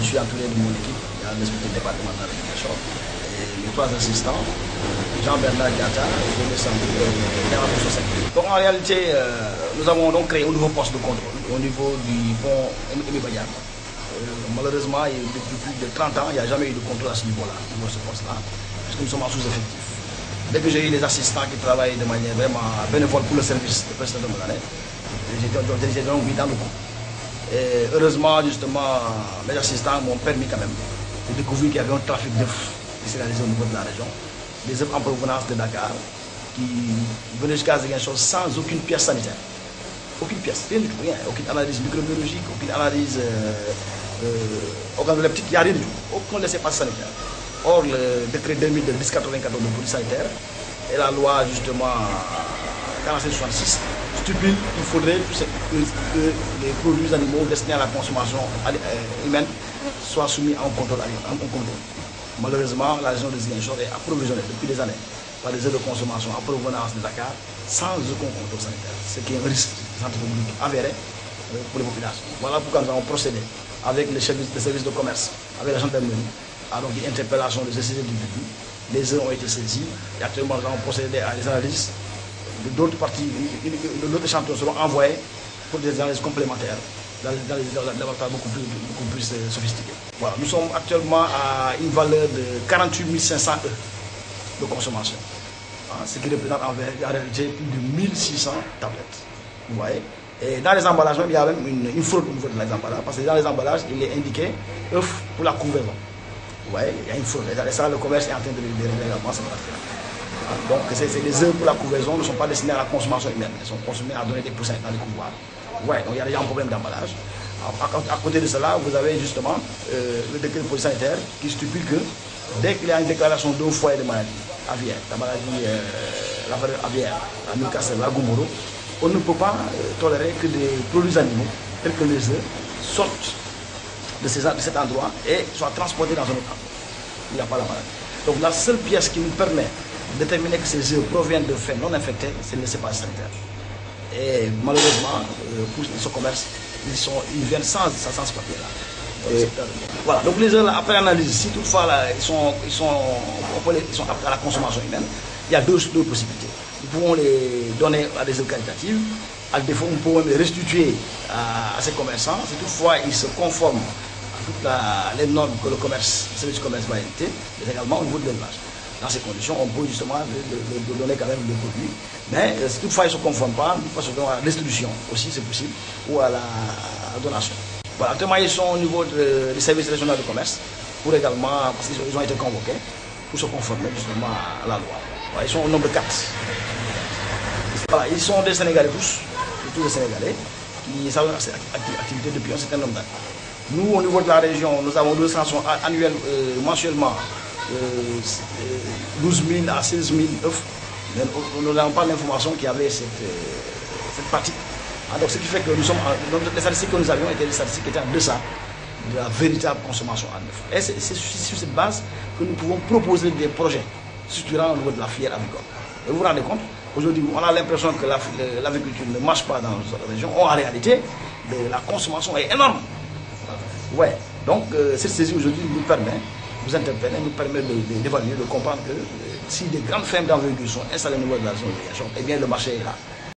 Je suis entouré de mon équipe, il y a l'inspecteur départemental de la Chambre, et les 3 assistants, Jean-Bernard Diatta et le centre de. Donc en réalité, nous avons donc créé un nouveau poste de contrôle au niveau du pont Aimé Badiane. Malheureusement, depuis plus de 30 ans, il n'y a jamais eu de contrôle à ce niveau-là, à ce poste-là, puisque nous sommes en sous-effectif. Dès que j'ai eu les assistants qui travaillent de manière vraiment bénévole pour le service de prestataire de l'année, j'ai donc mis dans le coup. Et heureusement, justement, mes assistants m'ont permis quand même de découvrir qu'il y avait un trafic d'œufs qui s'est réalisé au niveau de la région, des œufs en provenance de Dakar, qui venaient jusqu'à Ziguinchor sans aucune pièce sanitaire. Aucune pièce, rien du tout, rien. Aucune analyse microbiologique, aucune analyse organoleptique, il n'y a rien du tout. Aucun laissez-passer sanitaire. Or, le décret 2000 de 1094 de police sanitaire et la loi justement 4566 stipule qu'il faudrait que les produits animaux destinés à la consommation humaine soient soumis à un contrôle. Malheureusement, la région de Ziguinchor est approvisionnée depuis des années par des œufs de consommation en provenance de Dakar sans aucun contrôle sanitaire, ce qui est un risque de santé publique avéré pour les populations. Voilà pourquoi nous avons procédé avec les services de commerce, avec la gendarmerie, à une interpellation de CCD du début. Les œufs ont été saisis et actuellement nous avons procédé à des analyses. D'autres parties, d'autres échantillons seront envoyés pour des analyses complémentaires dans les laboratoires beaucoup plus sophistiqués. Voilà, nous sommes actuellement à une valeur de 48 500 œufs de consommation, ce qui représente en réalité plus de 1600 tablettes. Vous voyez. Et dans les emballages, il y a même une fraude au niveau de les emballages, parce que dans les emballages, il est indiqué œufs pour la couvaison. Vous voyez, il y a une fraude. Et ça, le commerce est en train de régler également cette partie-là. Donc, les œufs pour la couvaison ne sont pas destinés à la consommation humaine, ils sont consommés à donner des poussins dans les couvoirs. Ouais, donc il y a déjà un problème d'emballage. À côté de cela, vous avez justement le décret de police sanitaire qui stipule que dès qu'il y a une déclaration d'un foyer de maladie aviaire, la maladie la variole aviaire, la Newcastle, la Gomoro, on ne peut pas tolérer que des produits animaux, tels que les œufs, sortent de cet endroit et soient transportés dans un autre endroit. Il n'y a pas la maladie. Donc la seule pièce qui nous permet de déterminer que ces œufs proviennent de faits non infectés, c'est le laissez-passer sanitaire. Et malheureusement, pour ce commerce, ils viennent sans ce papier-là. Voilà, donc les œufs, après analyse, si toutefois là, ils sont aptes à la consommation humaine, il y a deux possibilités. Nous pouvons les donner à des œufs qualitatives, à défaut, nous pouvons les restituer à ces commerçants, si toutefois ils se conforment à toutes les normes que le service du commerce va éviter, mais également au niveau de l'élevage. Dans ces conditions, on peut justement donner quand même le produit. Mais si toutefois ils ne se conforment pas, nous passons à la restitution aussi, c'est possible, ou à la donation. Voilà, actuellement, ils sont au niveau du service régional de commerce, pour également, parce qu'ils ont été convoqués, pour se conformer justement à la loi. Voilà, ils sont au nombre de 4. Voilà, ils sont des Sénégalais tous des Sénégalais, qui savent cette activité depuis un certain nombre d'années. Nous, au niveau de la région, nous avons 200 annuels, mensuellement, 12 000 à 16 000 œufs. Nous n'avons pas l'information qu'il y avait cette pratique. Donc ce qui fait que nous sommes, les statistiques que nous avions étaient des statistiques qui étaient en deçà de la véritable consommation en œufs. Et c'est sur cette base que nous pouvons proposer des projets structurants au niveau de la filière avicole. Et vous vous rendez compte, aujourd'hui, on a l'impression que l'agriculture ne marche pas dans notre région. En réalité, la consommation est énorme. Ouais. Donc cette saisie aujourd'hui nous permet, nous interpeller, nous permet d'évaluer, de comprendre que si des grandes fermes d'envergure sont installées au niveau de la zone de Ziguinchor, eh bien le marché est là.